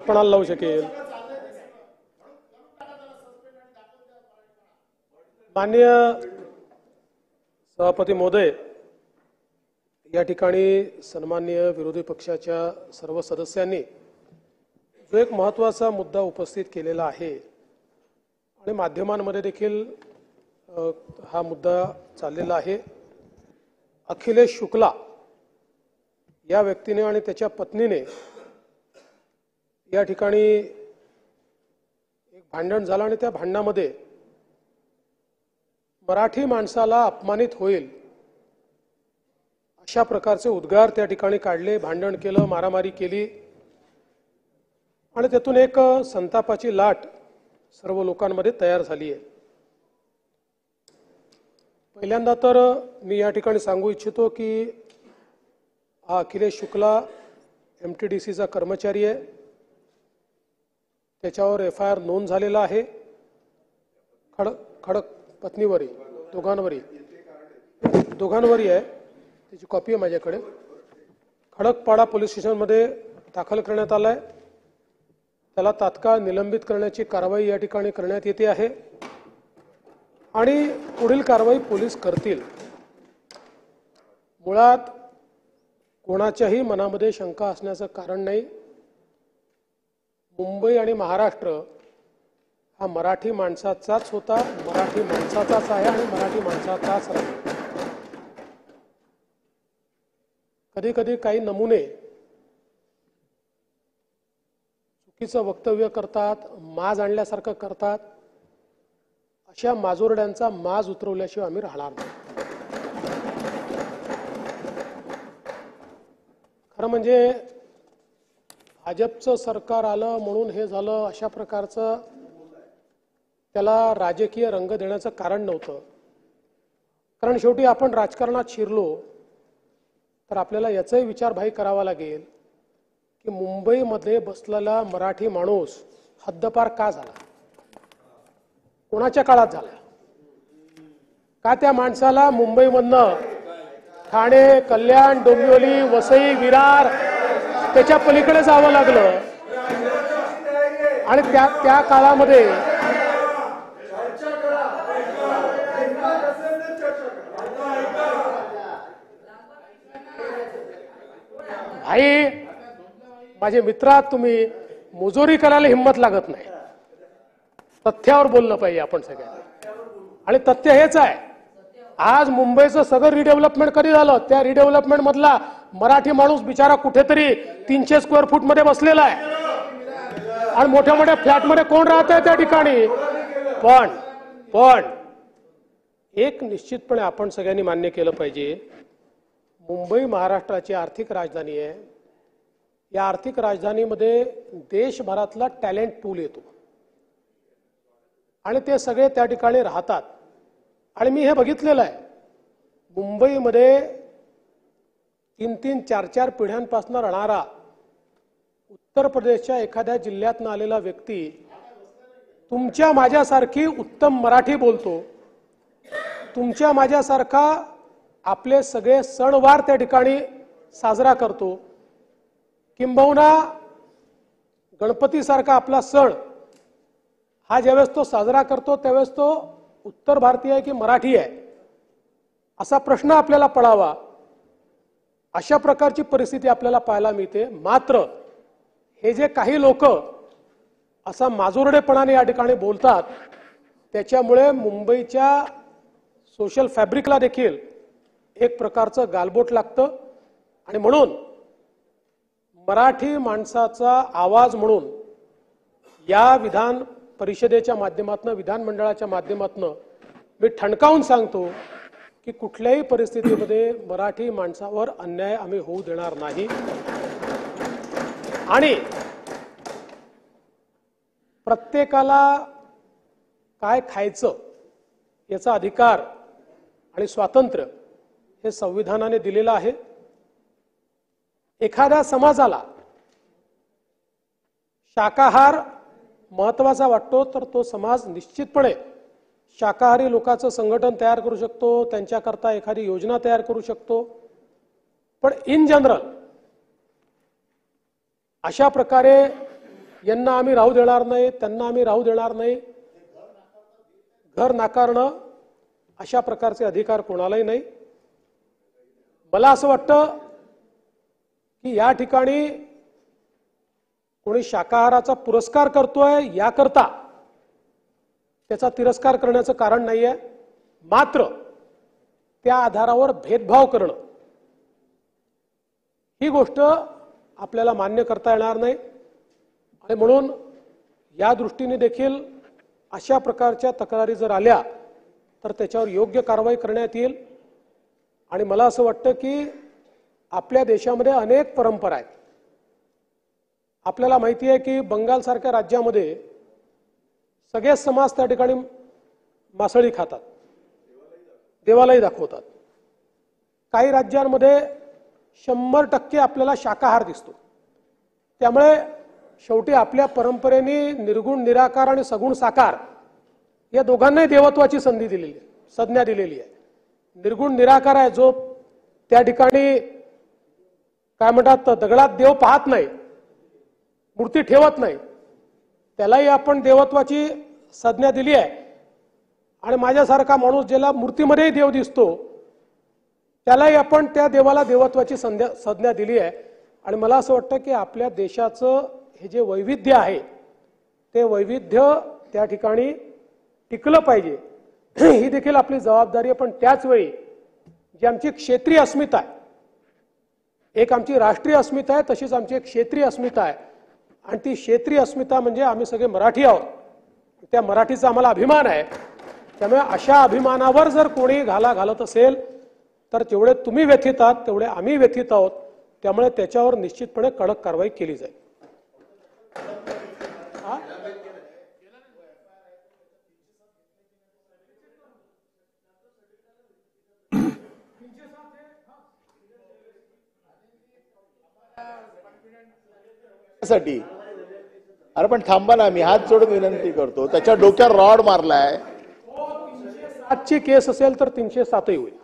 पणाला लावू शकेल। माननीय सभापती महोदय, या ठिकाणी सन्माननीय विरोधी पक्षाच्या सर्व सदस्यांनी जो एक महत्त्वाचा मुद्दा उपस्थित केलेला आहे आणि माध्यमांमध्ये देखील हा मुद्दा चाललेला आहे। अखिलेश शुक्ला या व्यक्तीने आणि त्याच्या पत्नीने या ठिकाणी एक भांडण झालं आणि त्या भांडणामध्ये मराठी माणसाला अपमानित होईल अशा प्रकारचे उद्गार त्या ठिकाणी काढले, भांडण केलं, मारामारी केली आणि त्यातून एक संतापाची लाट सर्व लोकांमध्ये तयार झाली आहे। पहिल्यांदा तर मी या ठिकाणी सांगू इच्छितो की हा अखिलेश शुक्ला MTDCचा कर्मचारी आहे। त्याच्यावर FIR नोंद झालेला आहे। खडक पत्नीवरी दोघांवरी आहे, त्याची कॉपी आहे माझ्याकडे। खडकपाडा पोलीस स्टेशनमध्ये दाखल करण्यात आलाय। त्याला तात्काळ निलंबित करण्याची कारवाई या ठिकाणी करण्यात येते आहे आणि पुढील कारवाई पोलीस करतील। मुळात कोणाच्याही मनामध्ये शंका असण्याचं कारण नाही। मुंबई आणि महाराष्ट्र हा मराठी माणसाचाच होता, मराठी माणसाचाच आहे आणि मराठी माणसाचाच राहील। कधी कधी काही नमुने चुकीचं वक्तव्य करतात, माज आणल्यासारखं करतात। अशा माजोरड्यांचा माज उतरवल्याशिवाय आम्ही राहणार नाही। खरं म्हणजे भाजपचं सरकार आलं म्हणून हे झालं अशा प्रकारचं त्याला राजकीय रंग देण्याचं कारण नव्हतं। कारण शेवटी आपण राजकारणात शिरलो तर आपल्याला याचाही विचारभाई करावा लागेल की मुंबईमध्ये बसलेला मराठी माणूस हद्दपार का झाला, कोणाच्या काळात झाला, का त्या माणसाला मुंबईमधनं ठाणे, कल्याण, डोंबिवली, वसई, विरार त्याच्या पलीकडे जावं लागलं आणि त्या काळामध्ये भाई माझे मित्र आहात तुम्ही, मुजोरी करायला हिंमत लागत नाही। तथ्यावर बोललं पाहिजे आपण सगळ्यांनी आणि तथ्य हेच आहे। आज मुंबईचं सगळं रिडेव्हलपमेंट कधी झालं, त्या रिडेव्हलपमेंट मधला मराठी माणूस बिचारा कुठेतरी 300 स्क्वेअर फूट मध्ये बसलेला आहे आणि मोठ्या मोठ्या फ्लॅटमध्ये कोण राहत आहे त्या ठिकाणी। पण एक निश्चितपणे आपण सगळ्यांनी मान्य केलं पाहिजे, मुंबई महाराष्ट्राची आर्थिक राजधानी आहे। या आर्थिक राजधानीमध्ये देशभरातला टॅलेंट पूल येतो आणि ते सगळे त्या ठिकाणी राहतात आणि मी हे बघितलेलं आहे। मुंबईमध्ये 3-3, 4-4 पिढ्यांपासून राहणारा उत्तर प्रदेशच्या एखाद्या जिल्ह्यातून आलेला व्यक्ती तुमच्या माझ्यासारखी उत्तम मराठी बोलतो, तुमच्या माझ्यासारखा आपले सगळे सणवार त्या ठिकाणी साजरा करतो, किंबहुना गणपतीसारखा आपला सण हा ज्यावेळेस तो साजरा करतो त्यावेळेस तो उत्तर भारतीय आहे की मराठी आहे असा प्रश्न आपल्याला पडावा। अशा प्रकारची परिस्थिती आपल्याला पाहायला मिळते। मात्र हे जे काही लोक असा माजोरडेपणाने या ठिकाणी बोलतात त्याच्यामुळे मुंबईच्या सोशल फॅब्रिकला देखील एक प्रकारचं गालबोट लागतं आणि म्हणून मराठी माणसाचा आवाज म्हणून या विधान परिषदेच्या माध्यमातून, विधानमंडळाच्या माध्यमातून मी ठणकावून सांगतो की कुठल्याही परिस्थितीमध्ये मराठी माणसावर अन्याय आम्ही होऊ देणार नाही आणि प्रत्येकाला काय खायचं याचा अधिकार आणि स्वातंत्र्य हे संविधानाने दिलेलं आहे। एखाद्या समाजाला शाकाहार महत्त्वाचा वाटतो तर तो समाज निश्चितपणे शाकाहारी लोकांचं संघटन तयार करू शकतो, त्यांच्याकरता एखादी योजना तयार करू शकतो। पण इन जनरल अशा प्रकारे यांना आम्ही राहू देणार नाही, त्यांना आम्ही राहू देणार नाही, घर नाकारणं अशा प्रकारचे अधिकार कोणालाही नाही. मला असं वाटतं की या ठिकाणी कोणी शाकाहाराचा पुरस्कार करतोय याकरता त्याचा तिरस्कार करण्याचं कारण नाहीये. मात्र त्या आधारावर भेदभाव करणं ही गोष्ट आपल्याला मान्य करता येणार नाही. आणि म्हणून या दृष्टीने देखील अशा प्रकारच्या तक्रारी जर आल्या तर त्याच्यावर योग्य कारवाई करण्यात येईल. आणि मला असं वाटतं की आपल्या देशामध्ये अनेक परंपरा आहेत. आपल्याला माहिती आहे की बंगालसारख्या राज्यामध्ये सगळे समाज त्या ठिकाणी मासळी खातात, देवालाही दाखवतात. काही राज्यांमध्ये 100% आपल्याला शाकाहार दिसतो. त्यामुळे शेवटी आपल्या परंपरेने निर्गुण निराकार आणि सगुण साकार या दोघांनाही देवत्वाची संधी दिलेली आहे, संज्ञा दिलेली आहे. निर्गुण निराकार आहे जो त्या ठिकाणी काय म्हणतात दगडात देव पाहत नाही, मूर्ती ठेवत नाही, त्यालाही आपण देवत्वाची संज्ञा दिली आहे. आणि माझ्यासारखा माणूस ज्याला मूर्तीमध्येही देव दिसतो त्यालाही आपण त्या देवाला देवत्वाची संज्ञा दिली आहे. आणि मला असं वाटतं की आपल्या देशाचं हे जे वैविध्य आहे ते वैविध्य त्या ठिकाणी टिकलं पाहिजे, ही देखील आपली जबाबदारी आहे. पण त्याच वेळी जी आमची क्षेत्रीय अस्मिता आहे, एक आमची राष्ट्रीय अस्मिता आहे, तशीच आमची एक क्षेत्रीय अस्मिता आहे. आणि ती क्षेत्रीय अस्मिता म्हणजे आम्ही सगळे मराठी आहोत, त्या मराठीचा आम्हाला अभिमान आहे. त्यामुळे अशा अभिमानावर जर कोणी घाला घालत असेल तर जेवढे तुम्ही व्यथित आहात तेवढे आम्ही व्यथित आहोत. त्यामुळे त्याच्यावर निश्चितपणे कडक कारवाई केली जाईल. साठी अरे पण थांबा ना, मी हात जोडून विनंती करतो. त्याच्या डोक्यावर रॉड मारलाय. 307 ची केस असेल तर 307 होईल.